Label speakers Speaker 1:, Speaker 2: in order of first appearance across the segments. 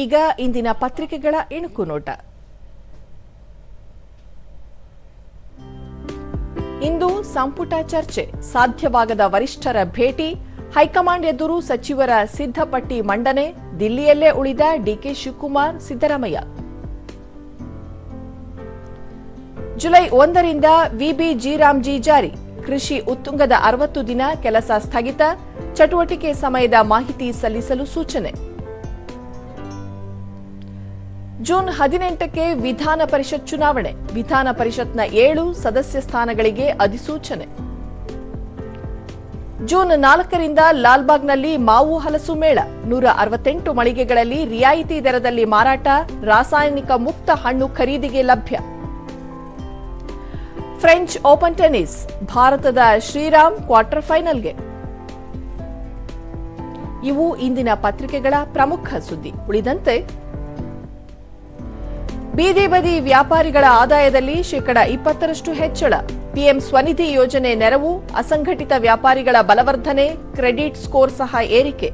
Speaker 1: ಈಗ ಇಂದಿನ ಪತ್ರಿಕೆಗಳ ಇಣುಕು ನೋಟ. ಇಂದು ಸಂಪುಟ ಚರ್ಚೆ, ಸಾಧ್ಯವಾಗದ ವರಿಷ್ಠರ ಭೇಟಿ, ಹೈಕಮಾಂಡ್ ಎದುರು ಸಚಿವರ ಸಿದ್ಧಪಟ್ಟಿ ಮಂಡನೆ, ದಿಲ್ಲಿಯಲ್ಲೇ ಉಳಿದ ಡಿಕೆ ಶಿವಕುಮಾರ್, ಸಿದ್ದರಾಮಯ್ಯ. ಜುಲೈ 1ರಿಂದ ವಿಬಿಜಿ ರಾಮ್ಜಿ ಜಾರಿ, ಕೃಷಿ ಉತ್ತುಂಗದ 60 ದಿನ ಕೆಲಸ ಸ್ಥಗಿತ, ಚಟುವಟಿಕೆ ಸಮಯದ ಮಾಹಿತಿ ಸಲ್ಲಿಸಲು ಸೂಚನೆ. ಜೂನ್ 18ಕ್ಕೆ ವಿಧಾನ ಪರಿಷತ್ ಚುನಾವಣೆ, ವಿಧಾನ ಪರಿಷತ್ನ 7 ಸದಸ್ಯ ಸ್ಥಾನಗಳಿಗೆ ಅಧಿಸೂಚನೆ. ಜೂನ್ 4ರಿಂದ ಲಾಲ್ಬಾಗ್ನಲ್ಲಿ ಮಾವು ಹಲಸು ಮೇಳ, 168 ಮಳಿಗೆಗಳಲ್ಲಿ ರಿಯಾಯಿತಿ ದರದಲ್ಲಿ ಮಾರಾಟ, ರಾಸಾಯನಿಕ ಮುಕ್ತ ಹಣ್ಣು ಖರೀದಿಗೆ ಲಭ್ಯ. ಫ್ರೆಂಚ್ ಓಪನ್ ಟೆನಿಸ್, ಭಾರತದ ಶ್ರೀರಾಮ್ ಕ್ವಾರ್ಟರ್ ಫೈನಲ್ಗೆ. ಇವು ಇಂದಿನ ಪತ್ರಿಕೆಗಳ ಪ್ರಮುಖ ಸುದ್ದಿ. ಉಳಿದಂತೆ ಬೀದಿ ಬದಿ ವ್ಯಾಪಾರಿಗಳ ಆದಾಯದಲ್ಲಿ ಶೇಕಡ 20ರಷ್ಟು ಹೆಚ್ಚಳ, ಪಿಎಂ ಸ್ವನಿಧಿ ಯೋಜನೆ ನೆರವು, ಅಸಂಘಟಿತ ವ್ಯಾಪಾರಿಗಳ ಬಲವರ್ಧನೆ, ಕ್ರೆಡಿಟ್ ಸ್ಕೋರ್ ಸಹ ಏರಿಕೆ.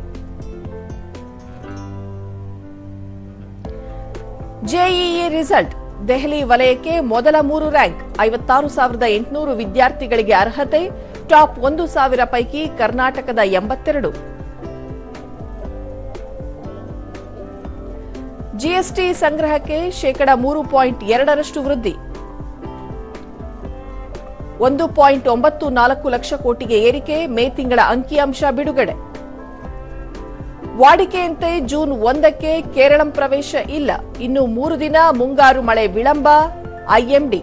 Speaker 1: ಜೆಇಇ ರಿಸಲ್ಟ್, ದೆಹಲಿ ವಲಯಕ್ಕೆ ಮೊದಲ 3 ರ್ಯಾಂಕ್, 56,800 ವಿದ್ಯಾರ್ಥಿಗಳಿಗೆ ಅರ್ಹತೆ, ಟಾಪ್ 1,000 ಪೈಕಿ ಕರ್ನಾಟಕದ 82. ಜಿಎಸ್ಟಿ ಸಂಗ್ರಹಕ್ಕೆ ಶೇಕಡ 3.2ರಷ್ಟು ವೃದ್ಧಿ, 1.94 ಲಕ್ಷ ಕೋಟಿಗೆ ಏರಿಕೆ, ಮೇ ತಿಂಗಳ ಅಂಕಿಅಂಶ ಬಿಡುಗಡೆ. ವಾಡಿಕೆಯಂತೆ ಜೂನ್ 1ಕ್ಕೆ ಕೇರಳಂ ಪ್ರವೇಶ ಇಲ್ಲ, ಇನ್ನು 3 ದಿನ ಮುಂಗಾರು ಮಳೆ ವಿಳಂಬ, ಐಎಂಡಿ.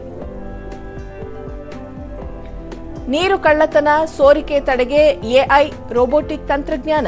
Speaker 1: ನೀರು ಕಳ್ಳತನ, ಸೋರಿಕೆ ತಡೆಗೆ ಎಐ ರೋಬೋಟಿಕ್ ತಂತ್ರಜ್ಞಾನ.